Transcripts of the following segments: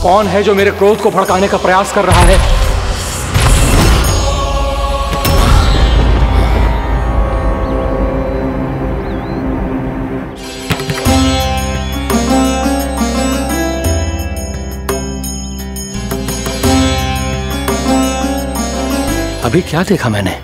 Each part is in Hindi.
कौन है जो मेरे क्रोध को भड़काने का प्रयास कर रहा है? अभी क्या देखा मैंने?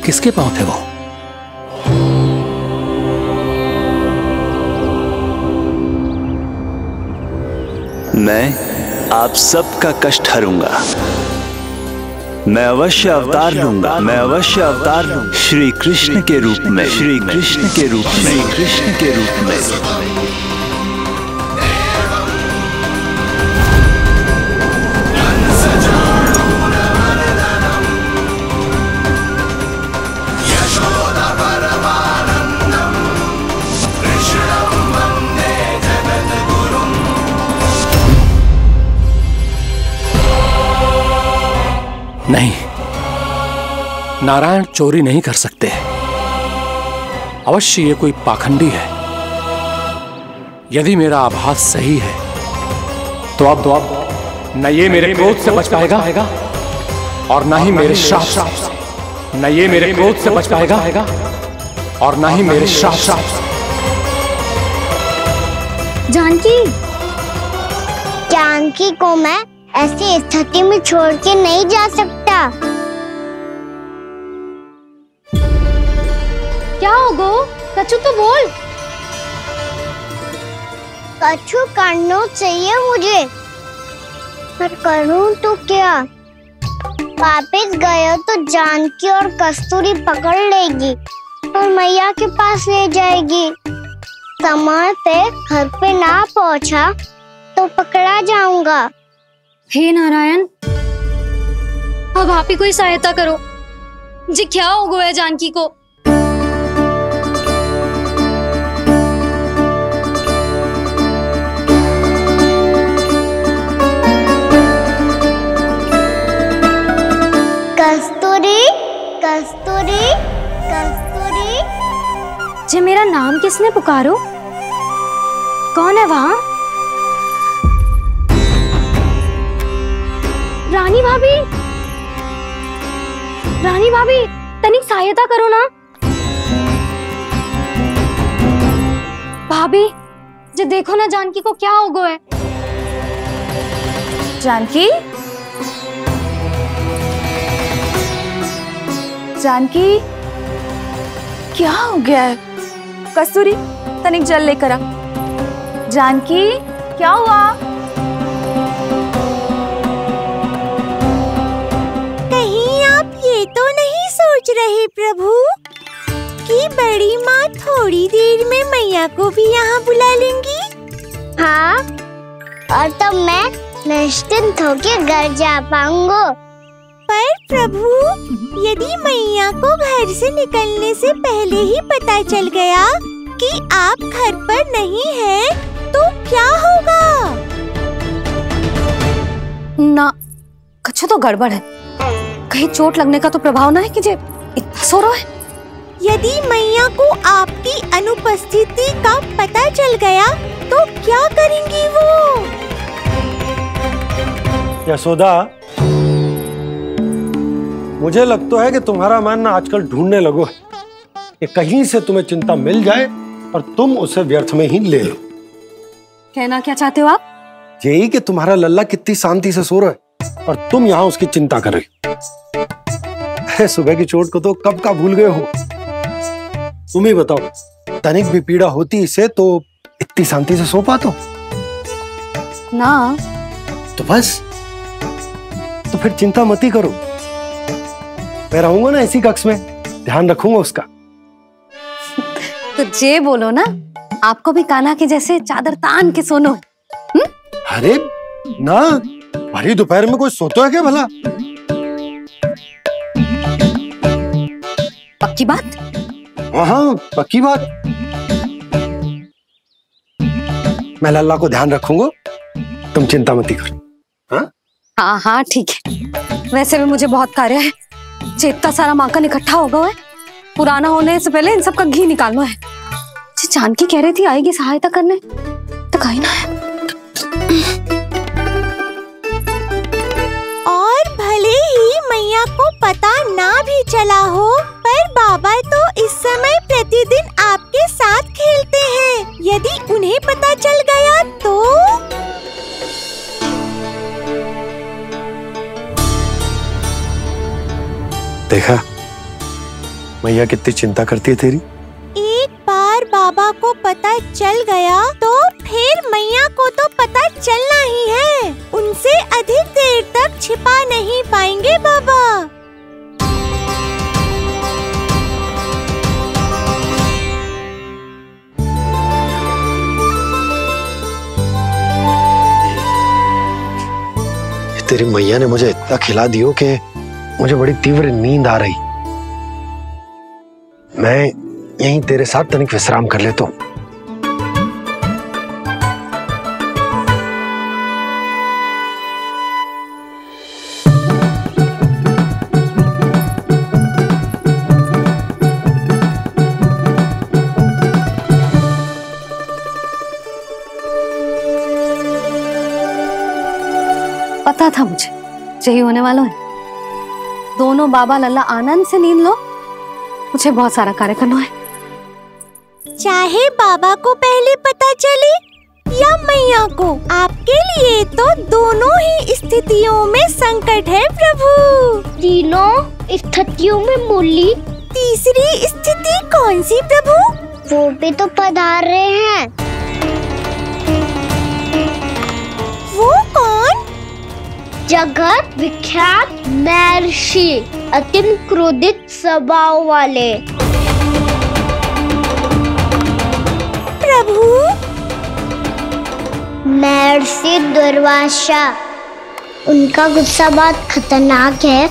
किसके पांव थे वो? मैं आप सबका कष्ट हरूंगा। मैं अवश्य अवतार लूंगा। मैं अवश्य अवतार लूंगा श्री कृष्ण के रूप में। श्री कृष्ण के रूप में। श्री कृष्ण के रूप में। नहीं, नारायण चोरी नहीं कर सकते। अवश्य ये कोई पाखंडी है। यदि मेरा आभास सही है तो अब न ये मेरे क्रोध से बच पाएगा और न ही मेरे श्राप से। न ये मेरे क्रोध से बच पाएगा और न ही मेरे श्राप से। जानकी को मैं ऐसी स्थिति में छोड़ के नहीं जा सकता। क्या हो गो? कछु तो बोल। कछु करना चाहिए मुझे, पर करूं तो क्या? वापिस गए तो जानकी और कस्तूरी पकड़ लेगी और मैया के पास ले जाएगी। समय पे घर पे ना पहुंचा तो पकड़ा जाऊंगा। हे नारायण, अब आप ही कोई सहायता करो जी। क्या हो गया जानकी को? कस्तूरी, कस्तूरी, कस्तूरी। जी मेरा नाम किसने पुकारो? कौन है वहाँ? रानी भाभी, रानी भाभी, तनिक सहायता करो ना। भाभी जी देखो ना जानकी को क्या हो गया है। जानकी, जानकी क्या हो गया है? कस्तूरी तनिक जल लेकर आ। जानकी क्या हुआ? ये तो नहीं सोच रहे प्रभु कि बड़ी माँ थोड़ी देर में मैया को भी यहाँ बुला लेंगी? हाँ, और तब मैं निश्चिंत होकर घर जा पाऊंगा। पर प्रभु, यदि मैया को घर से निकलने से पहले ही पता चल गया कि आप घर पर नहीं हैं, तो क्या होगा? ना, कुछ तो गड़बड़ है। कहीं चोट लगने का तो प्रभाव ना है कि जे इतना सो रहा है। यदि मैया को आपकी अनुपस्थिति का पता चल गया तो क्या करेंगी वो? यशोदा, मुझे लगता है कि तुम्हारा मन आजकल ढूंढने लगो है कि कहीं से तुम्हें चिंता मिल जाए और तुम उसे व्यर्थ में ही ले लो। कहना क्या चाहते हो आप? यही कि तुम्हारा लल्ला कितनी शांति से सो रहा है और तुम यहाँ उसकी चिंता कर रहे हो। सुबह की चोट को तो कब का भूल गए हो। तुम ही बताओ, तनिक भी पीड़ा होती इसे तो इतनी शांति से सो पाते हो ना? तो बस, तो फिर चिंता मत ही करो। मैं रहूंगा ना इसी कक्ष में, ध्यान रखूंगा उसका। तो जे बोलो ना, आपको भी कान्हा के जैसे चादर तान के सोनो। अरे ना, भरी दोपहर में कोई सोता है क्या भला? पक्की बात? हाँ, पक्की बात। मैं लल्ला को ध्यान रखूंगा, तुम चिंता मत करो। हाँ हाँ ठीक है। वैसे भी मुझे बहुत कार्य है। इतना सारा माखन इकट्ठा होगा है, पुराना होने से पहले इन सब का घी निकालना है। जानकी कह रही थी आएगी सहायता करने, तो कहीं ना है। देखा मैया कितनी चिंता करती है तेरी। एक बार बाबा को पता चल गया तो फिर मैया को तो पता चलना ही है। उनसे अधिक देर तक छिपा नहीं पाएंगे बाबा। तेरी मैया ने मुझे इतना खिला दियो कि मुझे बड़ी तीव्र नींद आ रही। मैं यहीं तेरे साथ तनिक विश्राम कर लेता हूं। पता था मुझे यही होने वाला है। दोनों बाबा लल्ला आनंद से नींद लो, मुझे बहुत सारा कार्य करना है। चाहे बाबा को पहले पता चले या मैया को, आपके लिए तो दोनों ही स्थितियों में संकट है प्रभु। तीनों स्थितियों में मूली तीसरी स्थिति कौन सी प्रभु? वो भी तो पधार रहे हैं। वो कौन? जगत विख्यात महर्षि, अत्यंत क्रोधित स्वभाव वाले। प्रभु महर्षि दुर्वासा। उनका गुस्सा बहुत खतरनाक है,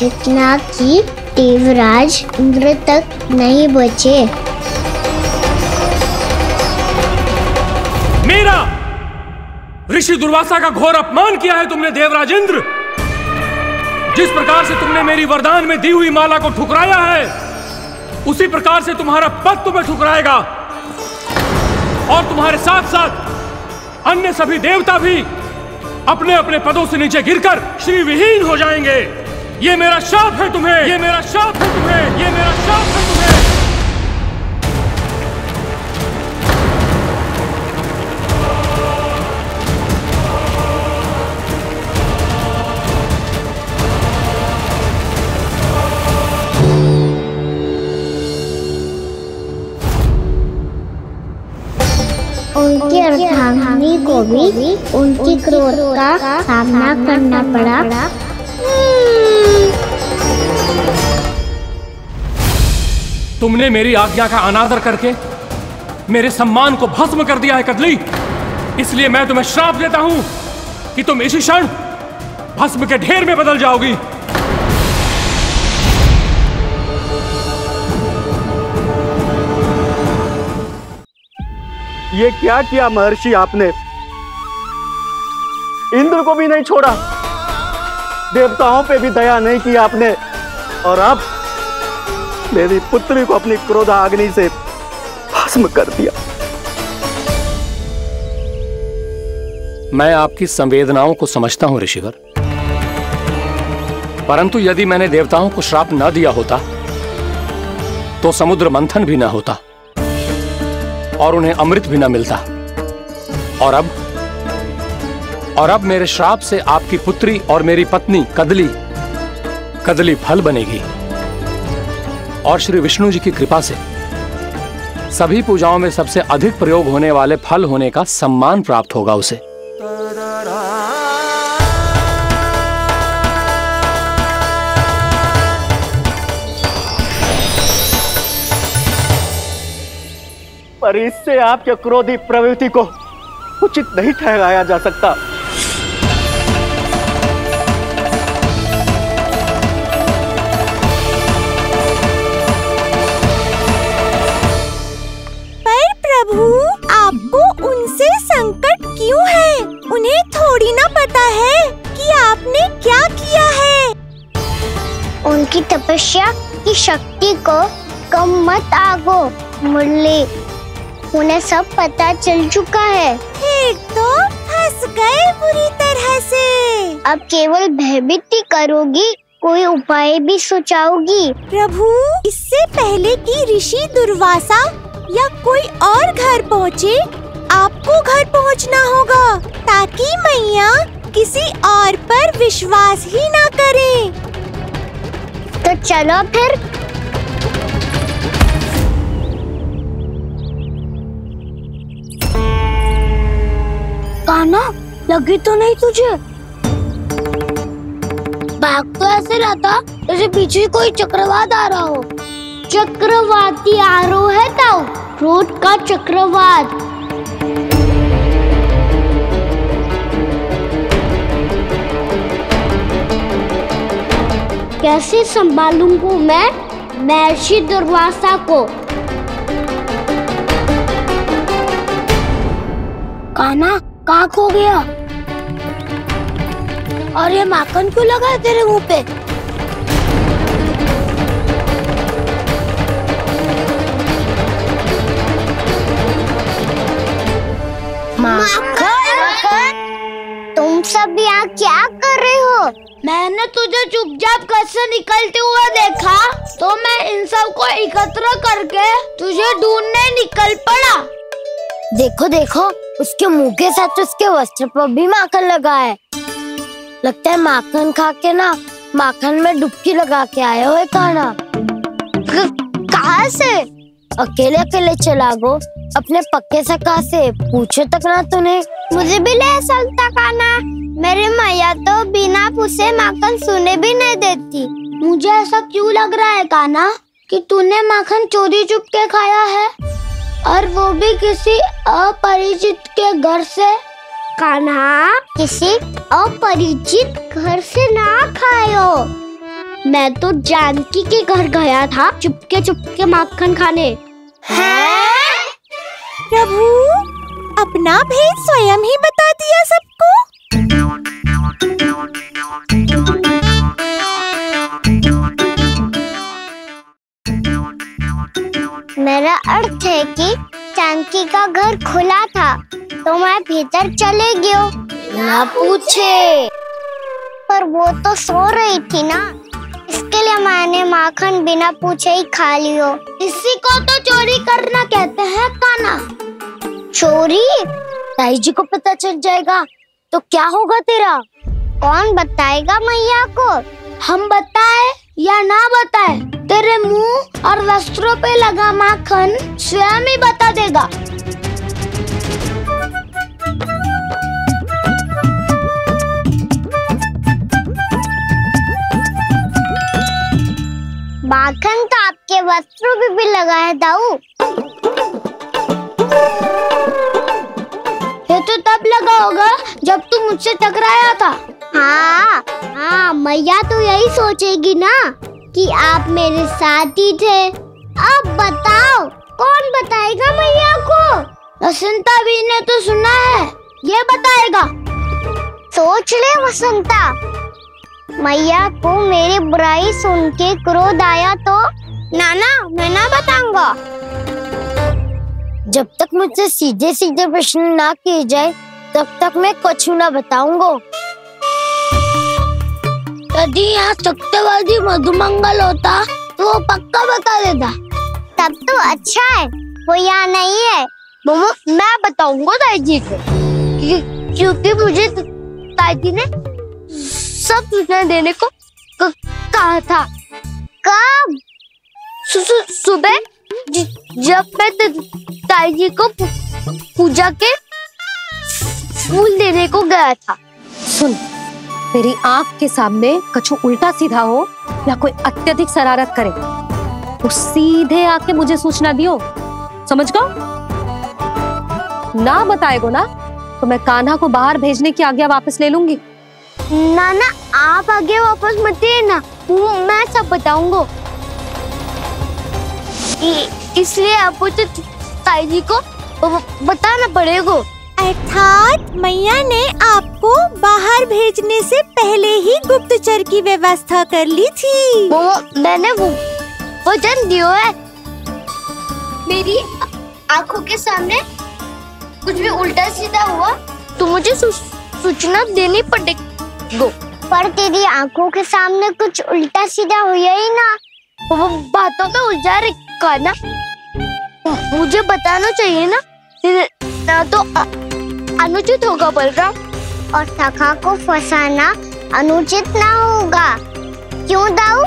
इतना कि देवराज इंद्र तक नहीं बचे। मेरा ऋषि दुर्वासा का घोर अपमान किया है तुमने देवराज इंद्र। जिस प्रकार से तुमने मेरी वरदान में दी हुई माला को ठुकराया है, उसी प्रकार से तुम्हारा पद तुम्हें ठुकराएगा और तुम्हारे साथ साथ अन्य सभी देवता भी अपने अपने पदों से नीचे गिरकर श्री विहीन हो जाएंगे। ये मेरा शाप है तुम्हें, ये मेरा शाप है तुम्हें, ये मेरा शाप है तुम्हें। उनकी अर्धांगिनी को भी उनकी क्रोध का सामना करना पड़ा। तुमने मेरी आज्ञा का अनादर करके मेरे सम्मान को भस्म कर दिया है कदली। इसलिए मैं तुम्हें श्राप देता हूं कि तुम इसी क्षण भस्म के ढेर में बदल जाओगी। ये क्या किया महर्षि आपने? इंद्र को भी नहीं छोड़ा, देवताओं पे भी दया नहीं की आपने, और अब मेरी पुत्री को अपनी क्रोधाग्नि से भस्म कर दिया। मैं आपकी संवेदनाओं को समझता हूं ऋषिवर, परंतु यदि मैंने देवताओं को श्राप न दिया होता तो समुद्र मंथन भी न होता और उन्हें अमृत भी न मिलता। और अब मेरे श्राप से आपकी पुत्री और मेरी पत्नी कदली फल बनेगी और श्री विष्णु जी की कृपा से सभी पूजाओं में सबसे अधिक प्रयोग होने वाले फल होने का सम्मान प्राप्त होगा उसे। पर इससे आपके क्रोधी प्रवृत्ति को उचित नहीं ठहराया जा सकता। पर प्रभु, आपको उनसे संकट क्यों है? उन्हें थोड़ी ना पता है कि आपने क्या किया है। उनकी तपस्या की शक्ति को कम मत आगो मुरली, उन्हें सब पता चल चुका है। फिर तो फंस गए बुरी तरह से। अब केवल भयभीत ही करोगी, कोई उपाय भी सोचाओगी? प्रभु, इससे पहले कि ऋषि दुर्वासा या कोई और घर पहुँचे, आपको घर पहुँचना होगा ताकि मैया किसी और पर विश्वास ही ना करे। तो तो चलो फिर। कान्हा, लगी तो नहीं तुझे? भाग तो ऐसे रहा था जैसे पीछे कोई चक्रवात आ रहा हो। चक्रवाती आरोह है ताऊ, क्रोध का चक्रवात। कैसे संभालूंगा मैं महर्षि दुर्वासा को? कान्हा, कहाँ खो गया? और ये माखन क्यों लगा है तेरे मुंह पे? माखन, तुम सब यहाँ क्या कर रहे हो? मैंने तुझे चुपचाप घर से निकलते हुए देखा तो मैं इन सब को एकत्र करके तुझे ढूंढने निकल पड़ा। देखो देखो, उसके मुंह के साथ उसके वस्त्र पर भी माखन लगा है। लगता है माखन खा के ना माखन में डुबकी लगा के आए हो कान्हा। कहाँ से? अकेले अकेले चला गो अपने पक्के सका से, पूछे तक ना तूने। मुझे भी ले चलता कान्हा, मेरी मैया तो बिना पूछे माखन सुने भी नहीं देती। मुझे ऐसा क्यों लग रहा है कान्हा कि तूने माखन चोरी चुप के खाया है, और वो भी किसी अपरिचित के घर से? कान्हा, किसी अपरिचित घर से ना खायो। मैं तो जानकी के घर गया था चुपके माखन खाने। हैं? प्रभु, अपना भेद स्वयं ही बता दिया सबको। मेरा अर्थ है कि जानकी का घर खुला था तो मैं भीतर चले गयो। ना पूछे, पर वो तो सो रही थी ना, इसके लिए मैंने माखन बिना पूछे ही खा लियो। इसी को तो चोरी करना कहते हैं कान्हा। चोरी? ताई जी को पता चल जाएगा तो क्या होगा तेरा? कौन बताएगा मैया को? हम बताए या ना बताए, तेरे मुंह और वस्त्रों पे लगा माखन स्वयं ही बता देगा। माखन तो आपके वस्त्रों पे भी लगा है दाऊ। ये तो तब लगा होगा जब तू मुझसे टकराया था। हाँ, मैया तो यही सोचेगी ना कि आप मेरे साथ ही थे। अब बताओ, कौन बताएगा मैया को? वसंता भी ने तो सुना है, ये बताएगा। सोच ले वसंता, मैया को मेरी बुराई सुन के क्रोध आया तो? नाना, मैं ना बताऊंगा। जब तक मुझसे सीधे सीधे प्रश्न ना किए जाए तब तक मैं कुछ ना बताऊंगा। यदि यहाँ सत्यवादी मधुमंगल होता तो वो पक्का बता देता। तब तो अच्छा है वो यहाँ नहीं है। मैं बताऊंगा ताई जी को, क्योंकि मुझे ताई जी ने सब सूचना देने को कहा था। कब? सुबह जब मैं ताई जी को पूजा के फूल देने को गया था। सुन, तेरी आंख के सामने कछु उल्टा सीधा हो या कोई अत्यधिक शरारत करे तो सीधे आके मुझे सूचना दियो, समझ गो? ना बताएगो ना तो मैं कान्हा को बाहर भेजने की आज्ञा वापस ले लूंगी। नाना, आप आगे वापस मत देना, मैं सब बताऊंगा। इसलिए आपको तो ताई जी को बताना पड़ेगा। अर्थात मैया ने आपको बाहर भेजने से पहले ही गुप्तचर की व्यवस्था कर ली थी। मैंने वचन दिया है। मेरी आंखों के सामने कुछ भी उल्टा सीधा हुआ तो मुझे सूचना देनी पड़ेगी। पर तेरी आंखों के सामने कुछ उल्टा सीधा हुआ ही ना, वो बातों में उलझा रखा ना, मुझे बताना चाहिए ना तो अनुचित होगा बलराम। और सखा को फंसाना अनुचित ना होगा, क्यों दाऊ?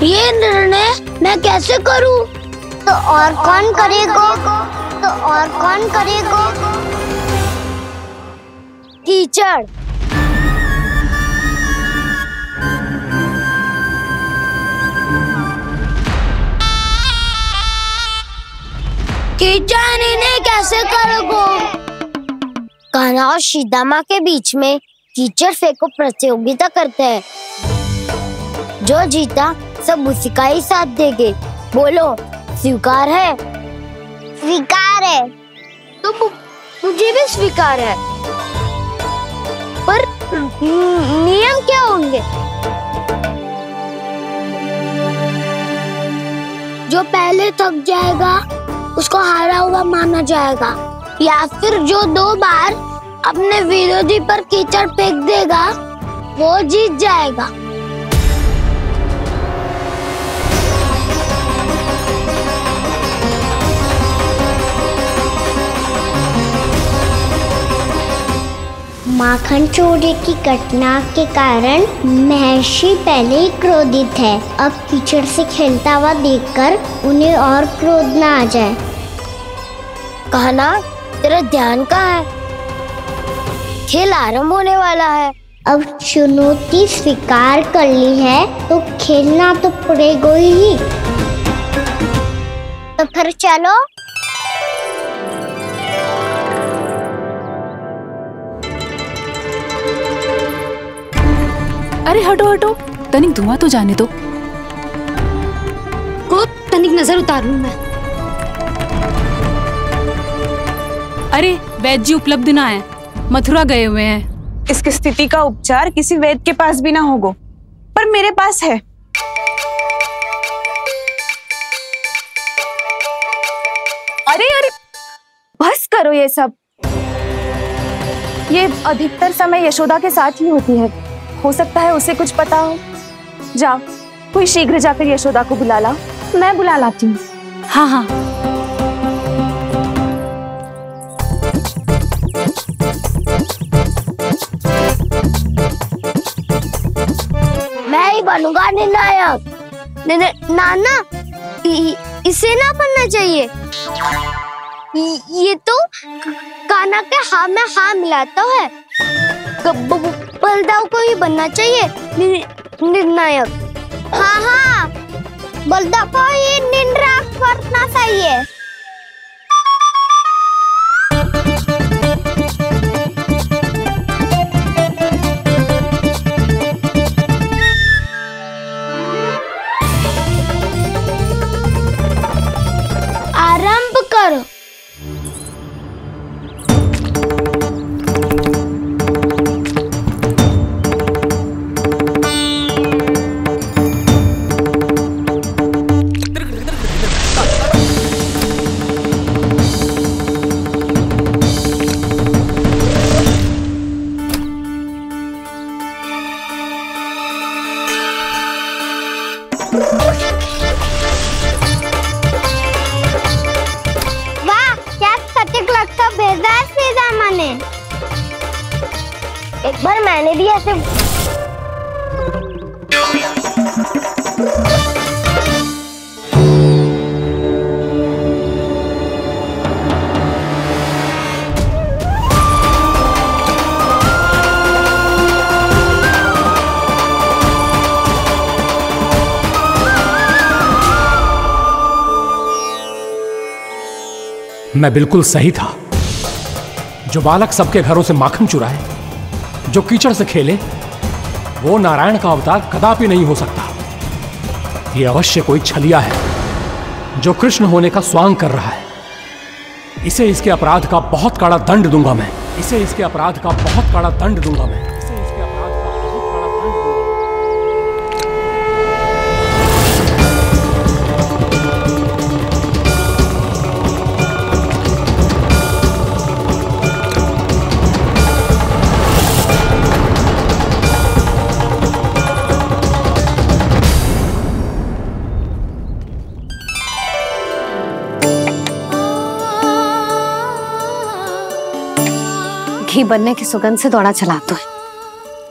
ये निर्णय मैं कैसे करूं? तो और कौन करेगा? कीचड़। कीचड़ इन्हें कैसे करोगे? कान्हा और सीता माँ के बीच में कीचड़ फेंको प्रतियोगिता करते हैं। जो जीता सब उसी का ही साथ देंगे। बोलो, स्वीकार है? स्वीकार है। तो मुझे भी स्वीकार है। पर नियम क्या होंगे? जो पहले थक जाएगा उसको हारा हुआ माना जाएगा, या फिर जो 2 बार अपने विरोधी पर कीचड़ फेंक देगा वो जीत जाएगा। माखन चोरी की घटना के कारण महर्षि पहले ही क्रोधित है। अब कीचड़ से खेलता हुआ देखकर उन्हें और क्रोध न आ जाए। कान्हा, तेरा ध्यान कहाँ है? खेल आरंभ होने वाला है। अब चुनौती स्वीकार कर ली है तो खेलना तो पड़ेगा ही। तो फिर चलो। अरे हटो हटो, तनिक धुआं तो जाने दो। तनिक नजर उतार लूं मैं। अरे वैद्य जी उपलब्ध ना है, मथुरा गए हुए हैं। इसकी स्थिति का उपचार किसी वैद्य के पास भी ना होगा, पर मेरे पास है। अरे अरे बस करो ये सब। ये अधिकतर समय यशोदा के साथ ही होती है। हो सकता है उसे कुछ पता हो। जाओ, कोई शीघ्र जाकर यशोदा को बुला ला। मैं बुला लाती हूँ। हाँ हाँ। मैं ही बनूंगा निर्णायक। नाना, इसे ना बनना चाहिए। ये तो कान्हा के हाँ में हाँ मिलाता है। बलदाव को ही बनना चाहिए निर्णायक। हाँ हाँ, बलदाव को ही निर्णायक बनना चाहिए। आरंभ करो। वाह, क्या सटीक लगता बेजार सीधा माने। एक बार मैंने भी ऐसे मैं बिल्कुल सही था। जो बालक सबके घरों से माखन चुराए, जो कीचड़ से खेले, वो नारायण का अवतार कदापि नहीं हो सकता। ये अवश्य कोई छलिया है जो कृष्ण होने का स्वांग कर रहा है। इसे इसके अपराध का बहुत कड़ा दंड दूंगा मैं। इसे इसके अपराध का बहुत कड़ा दंड दूंगा मैं। इसे इसके अपराध का बहुत कड़ा दंड दूंगा। घी बनने की सुगंध से दौड़ा चला तो है,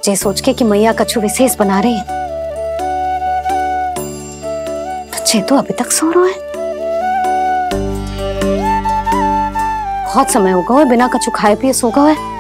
जे सोच के कि मैया कछु विशेष बना रही है। सच्चे तो अभी तक सो रहे हैं। बहुत समय हो गया है, बिना कछु खाए पिए सो गए है।